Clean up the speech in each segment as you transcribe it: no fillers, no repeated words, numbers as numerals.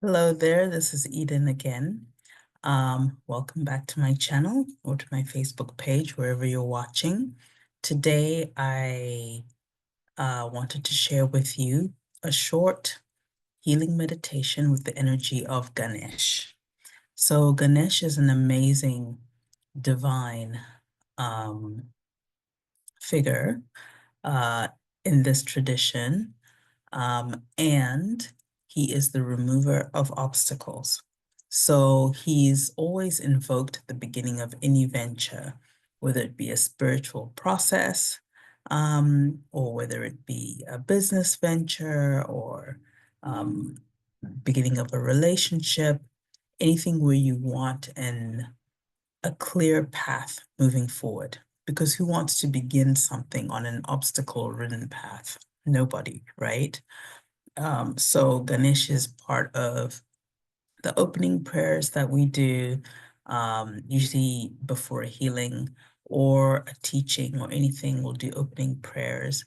Hello there, this is Eden again. Welcome back to my channel or to my Facebook page, wherever you're watching. Today, I wanted to share with you a short healing meditation with the energy of Ganesh. So Ganesh is an amazing divine um, figure uh, in this tradition. And he is the remover of obstacles. So he's always invoked at the beginning of any venture, whether it be a spiritual process, or whether it be a business venture or um, beginning of a relationship, anything where you want a clear path moving forward. Because who wants to begin something on an obstacle-ridden path? Nobody, right? So Ganesh is part of the opening prayers that we do, usually before a healing or a teaching or anything, we'll do opening prayers.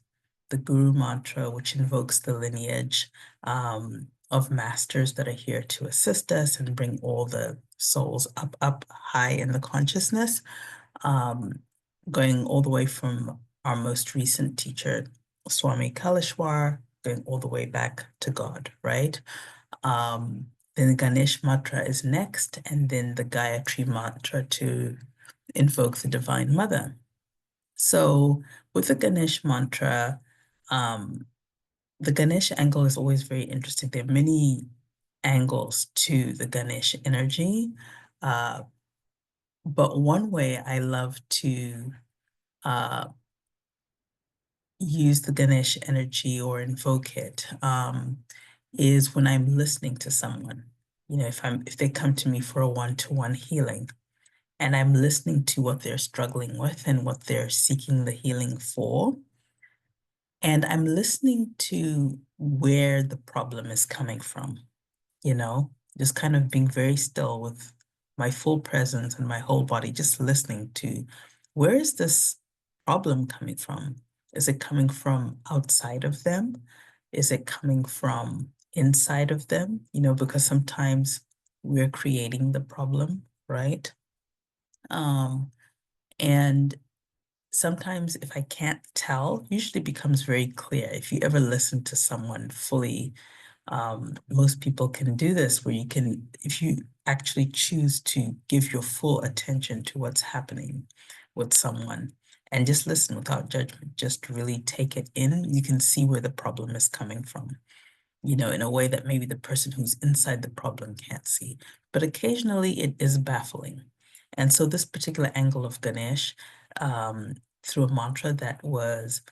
The Guru Mantra, which invokes the lineage of masters that are here to assist us and bring all the souls up high in the consciousness, um, going all the way from our most recent teacher, Swami Kalishwar, going all the way back to God, right? Then the Ganesh mantra is next, and then the Gayatri mantra to invoke the Divine Mother. So with the Ganesh mantra, um, the Ganesh angle is always very interesting. There are many angles to the Ganesh energy, uh, but one way I love to uh, use the Ganesh energy or invoke it is when I'm listening to someone. You know, if they come to me for a one-to-one healing and I'm listening to what they're struggling with and what they're seeking the healing for, and I'm listening to where the problem is coming from, you know, just kind of being very still with my full presence and my whole body, just listening to where is this problem coming from? Is it coming from outside of them? Is it coming from inside of them? You know, because sometimes we're creating the problem, right? Um, and sometimes if I can't tell, usually becomes very clear. If you ever listen to someone fully, most people can do this where you can, if you actually choose to give your full attention to what's happening with someone and just listen without judgment, just really take it in, you can see where the problem is coming from, you know, in a way that maybe the person who's inside the problem can't see. But occasionally it is baffling. And so this particular angle of Ganesh, through a mantra that was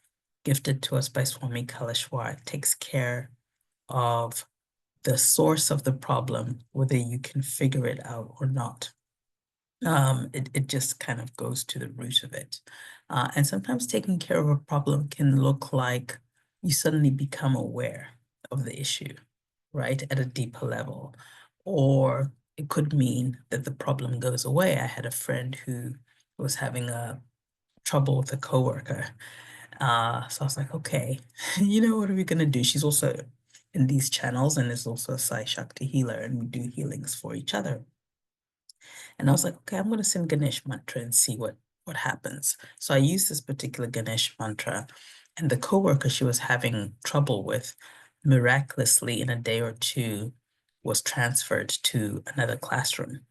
gifted to us by Swami Kalishwar, takes care of the source of the problem, whether you can figure it out or not. It just kind of goes to the root of it. And sometimes taking care of a problem can look like you suddenly become aware of the issue, right, at a deeper level. Or it could mean that the problem goes away. I had a friend who was having a trouble with a coworker. So I was like, okay, you know, what are we gonna do? She's also in these channels and is also a Sai Shakti healer, and we do healings for each other. And I was like, okay, I'm going to sing Ganesh mantra and see what happens. So I used this particular Ganesh mantra, and the coworker she was having trouble with, miraculously in a day or two, was transferred to another classroom.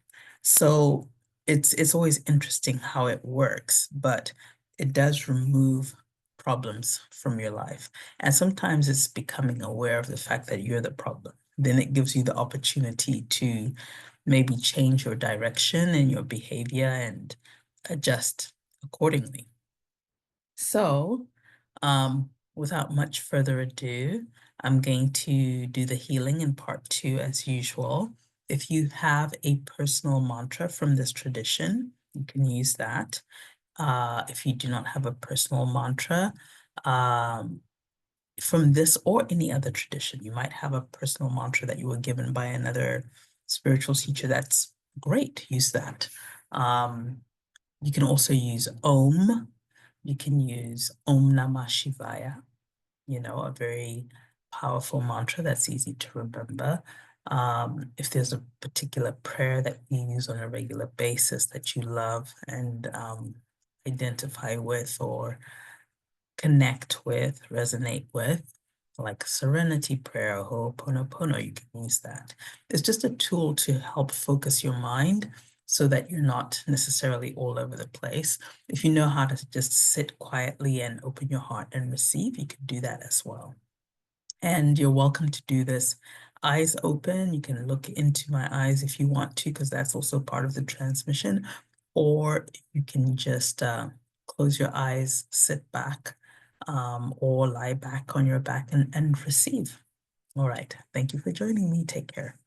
So it's always interesting how it works, but it does remove problems from your life. And sometimes it's becoming aware of the fact that you're the problem. Then it gives you the opportunity to maybe change your direction and your behavior and adjust accordingly. So, without much further ado, I'm going to do the healing in part two as usual. If you have a personal mantra from this tradition, you can use that. If you do not have a personal mantra, from this or any other tradition, you might have a personal mantra that you were given by another spiritual teacher. That's great. Use that. You can also use Om. You can use Om Namah Shivaya, you know, a very powerful mantra that's easy to remember. If there's a particular prayer that you use on a regular basis that you love and identify with or connect with, resonate with, like serenity prayer, Ho'oponopono, you can use that. It's just a tool to help focus your mind so that you're not necessarily all over the place. If you know how to just sit quietly and open your heart and receive, you can do that as well. And you're welcome to do this eyes open. You can look into my eyes if you want to, because that's also part of the transmission. Or you can just close your eyes, sit back, or lie back on your back and receive. All right. Thank you for joining me. Take care.